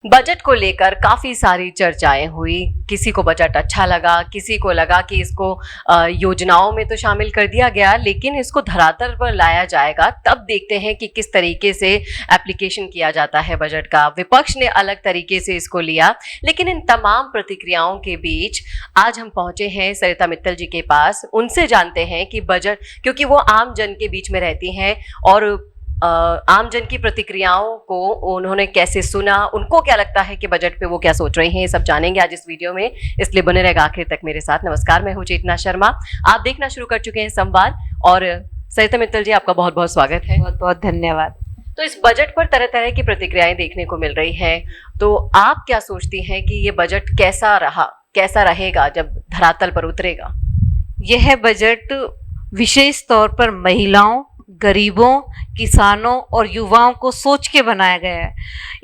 Budget को लेकर काफी सारी चर्चाएं हुई। किसी को बजट अच्छा लगा, किसी को लगा कि इसको योजनाओं में तो शामिल कर दिया गया, लेकिन इसको धरातल पर लाया जाएगा तब देखते हैं कि किस तरीके से एप्लीकेशन किया जाता है बजट का। विपक्ष ने अलग तरीके से इसको लिया, लेकिन इन तमाम प्रतिक्रियाओं के बीच आज हम पहुंचे हैं सरिता मित्तल जी के पास। उनसे जानते हैं कि बजट, क्योंकि वो आम जन के बीच में रहती हैं और आम जन की प्रतिक्रियाओं को उन्होंने कैसे सुना, उनको क्या लगता है कि बजट पे वो क्या सोच रही हैं, ये सब जानेंगे आज इस वीडियो में, इसलिए बने रहेगा आखिर तक मेरे साथ। नमस्कार, मैं हूं चेतना शर्मा, आप देखना शुरू कर चुके हैं संवाद और सरिता मित्तल जी आपका बहुत बहुत स्वागत है। बहुत बहुत धन्यवाद। तो इस बजट पर तरह तरह की प्रतिक्रियाएं देखने को मिल रही हैं, तो आप क्या सोचती हैं कि ये बजट कैसा रहा, कैसा रहेगा जब धरातल पर उतरेगा? यह बजट विशेष तौर पर महिलाओं, गरीबों, किसानों और युवाओं को सोच के बनाया गया है।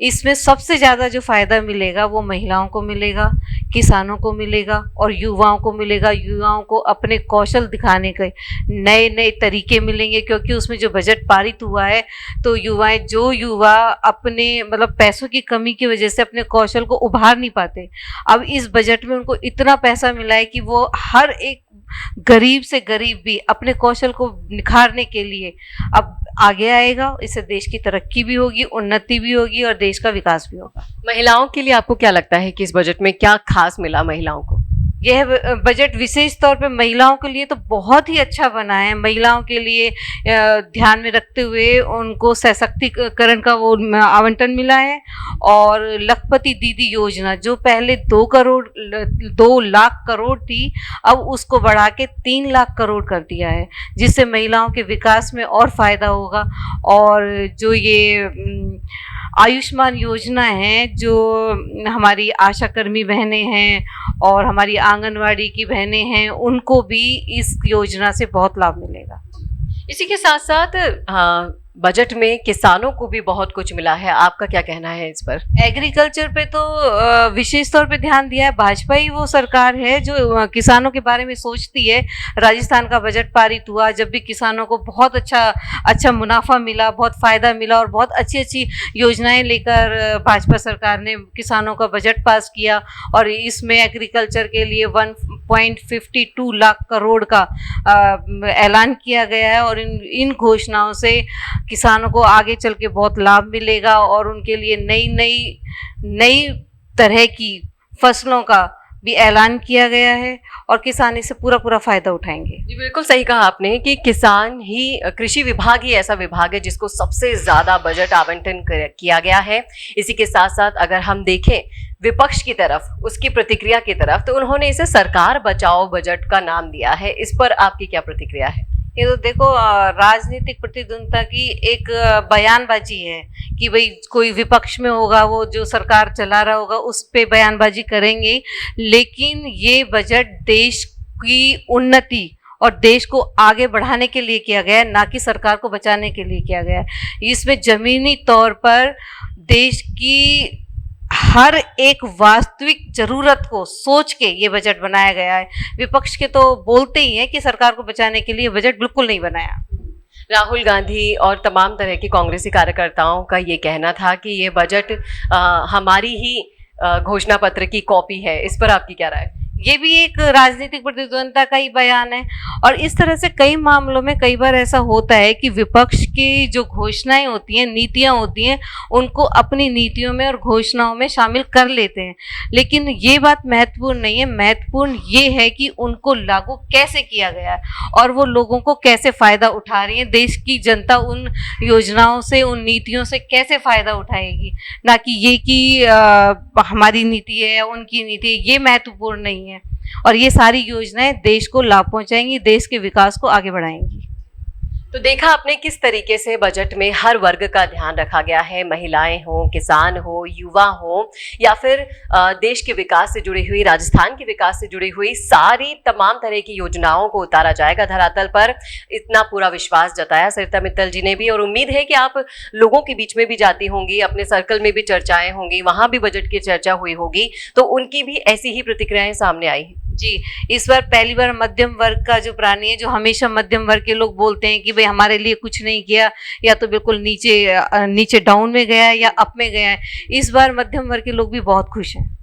इसमें सबसे ज़्यादा जो फ़ायदा मिलेगा वो महिलाओं को मिलेगा, किसानों को मिलेगा और युवाओं को मिलेगा। युवाओं को अपने कौशल दिखाने के नए नए तरीके मिलेंगे, क्योंकि उसमें जो बजट पारित हुआ है तो युवा अपने पैसों की कमी की वजह से अपने कौशल को उभार नहीं पाते। अब इस बजट में उनको इतना पैसा मिला है कि वो हर एक गरीब से गरीब भी अपने कौशल को निखारने के लिए अब आगे आएगा। इससे देश की तरक्की भी होगी, उन्नति भी होगी और देश का विकास भी होगा। महिलाओं के लिए आपको क्या लगता है कि इस बजट में क्या खास मिला महिलाओं को? यह बजट विशेष तौर पे महिलाओं के लिए तो बहुत ही अच्छा बना है। महिलाओं के लिए ध्यान में रखते हुए उनको सशक्तिकरण का वो आवंटन मिला है। और लखपति दीदी योजना जो पहले 2 लाख करोड़ थी, अब उसको बढ़ा के 3 लाख करोड़ कर दिया है, जिससे महिलाओं के विकास में और फायदा होगा। और जो ये आयुष्मान योजना है, जो हमारी आशा कर्मी बहनें हैं और हमारी आंगनवाड़ी की बहनें हैं, उनको भी इस योजना से बहुत लाभ मिलेगा। इसी के साथ साथ बजट में किसानों को भी बहुत कुछ मिला है, आपका क्या कहना है इस पर? एग्रीकल्चर पे तो विशेष तौर पे ध्यान दिया है। भाजपा ही वो सरकार है जो किसानों के बारे में सोचती है। राजस्थान का बजट पारित हुआ जब भी किसानों को बहुत अच्छा मुनाफा मिला, बहुत फ़ायदा मिला और बहुत अच्छी योजनाएं लेकर भाजपा सरकार ने किसानों का बजट पास किया। और इसमें एग्रीकल्चर के लिए 1.52 लाख करोड़ का ऐलान किया गया है। और इन घोषणाओं से किसानों को आगे चल के बहुत लाभ मिलेगा और उनके लिए नई तरह की फसलों का भी ऐलान किया गया है और किसान इससे पूरा फायदा उठाएंगे। जी बिल्कुल सही कहा आपने कि किसान ही, कृषि विभाग ही ऐसा विभाग है जिसको सबसे ज़्यादा बजट आवंटन किया गया है। इसी के साथ साथ अगर हम देखें विपक्ष की तरफ, उसकी प्रतिक्रिया की तरफ, तो उन्होंने इसे सरकार बचाओ बजट का नाम दिया है। इस पर आपकी क्या प्रतिक्रिया है? ये तो देखो, राजनीतिक प्रतिद्वंदता की एक बयानबाजी है कि भाई कोई विपक्ष में होगा, वो जो सरकार चला रहा होगा उस पे बयानबाजी करेंगे। लेकिन ये बजट देश की उन्नति और देश को आगे बढ़ाने के लिए किया गया है, ना कि सरकार को बचाने के लिए किया गया है। इसमें जमीनी तौर पर देश की हर एक वास्तविक जरूरत को सोच के ये बजट बनाया गया है। विपक्ष के तो बोलते ही हैं कि सरकार को बचाने के लिए बजट बिल्कुल नहीं बनाया। राहुल गांधी और तमाम तरह के कांग्रेसी कार्यकर्ताओं का ये कहना था कि ये बजट हमारी ही घोषणा पत्र की कॉपी है। इस पर आपकी क्या राय? ये भी एक राजनीतिक प्रतिद्वंदता का ही बयान है। और इस तरह से कई मामलों में कई बार ऐसा होता है कि विपक्ष की जो घोषणाएं होती हैं, नीतियां होती हैं, उनको अपनी नीतियों में और घोषणाओं में शामिल कर लेते हैं। लेकिन ये बात महत्वपूर्ण नहीं है। महत्वपूर्ण ये है कि उनको लागू कैसे किया गया है और वो लोगों को कैसे फ़ायदा उठा रही है। देश की जनता उन योजनाओं से, उन नीतियों से कैसे फ़ायदा उठाएगी, ना कि ये कि हमारी नीति है या उनकी नीति है। ये महत्वपूर्ण नहीं है। और ये सारी योजनाएं देश को लाभ पहुंचाएंगी, देश के विकास को आगे बढ़ाएंगी। तो देखा आपने किस तरीके से बजट में हर वर्ग का ध्यान रखा गया है, महिलाएं हो, किसान हो, युवा हो या फिर देश के विकास से जुड़ी हुई, राजस्थान के विकास से जुड़ी हुई सारी तमाम तरह की योजनाओं को उतारा जाएगा धरातल पर। इतना पूरा विश्वास जताया सरिता मित्तल जी ने भी और उम्मीद है कि आप लोगों के बीच में भी जाती होंगी, अपने सर्कल में भी चर्चाएं होंगी, वहां भी बजट की चर्चा हुई होगी, तो उनकी भी ऐसी ही प्रतिक्रियाएं सामने आई हैं। जी, इस बार पहली बार मध्यम वर्ग का जो प्राणी है, जो हमेशा मध्यम वर्ग के लोग बोलते हैं कि भाई हमारे लिए कुछ नहीं किया, या तो बिल्कुल नीचे डाउन में गया है या अप में गया है, इस बार मध्यम वर्ग के लोग भी बहुत खुश हैं।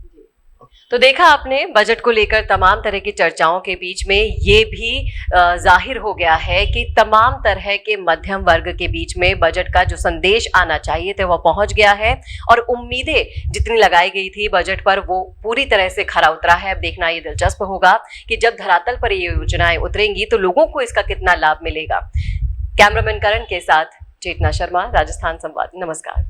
तो देखा आपने, बजट को लेकर तमाम तरह की चर्चाओं के बीच में ये भी जाहिर हो गया है कि तमाम तरह के मध्यम वर्ग के बीच में बजट का जो संदेश आना चाहिए थे वो पहुंच गया है, और उम्मीदें जितनी लगाई गई थी बजट पर वो पूरी तरह से खरा उतरा है। अब देखना ये दिलचस्प होगा कि जब धरातल पर ये योजनाएं उतरेंगी तो लोगों को इसका कितना लाभ मिलेगा। कैमरामैन करण के साथ चेतना शर्मा, राजस्थान संवाद। नमस्कार।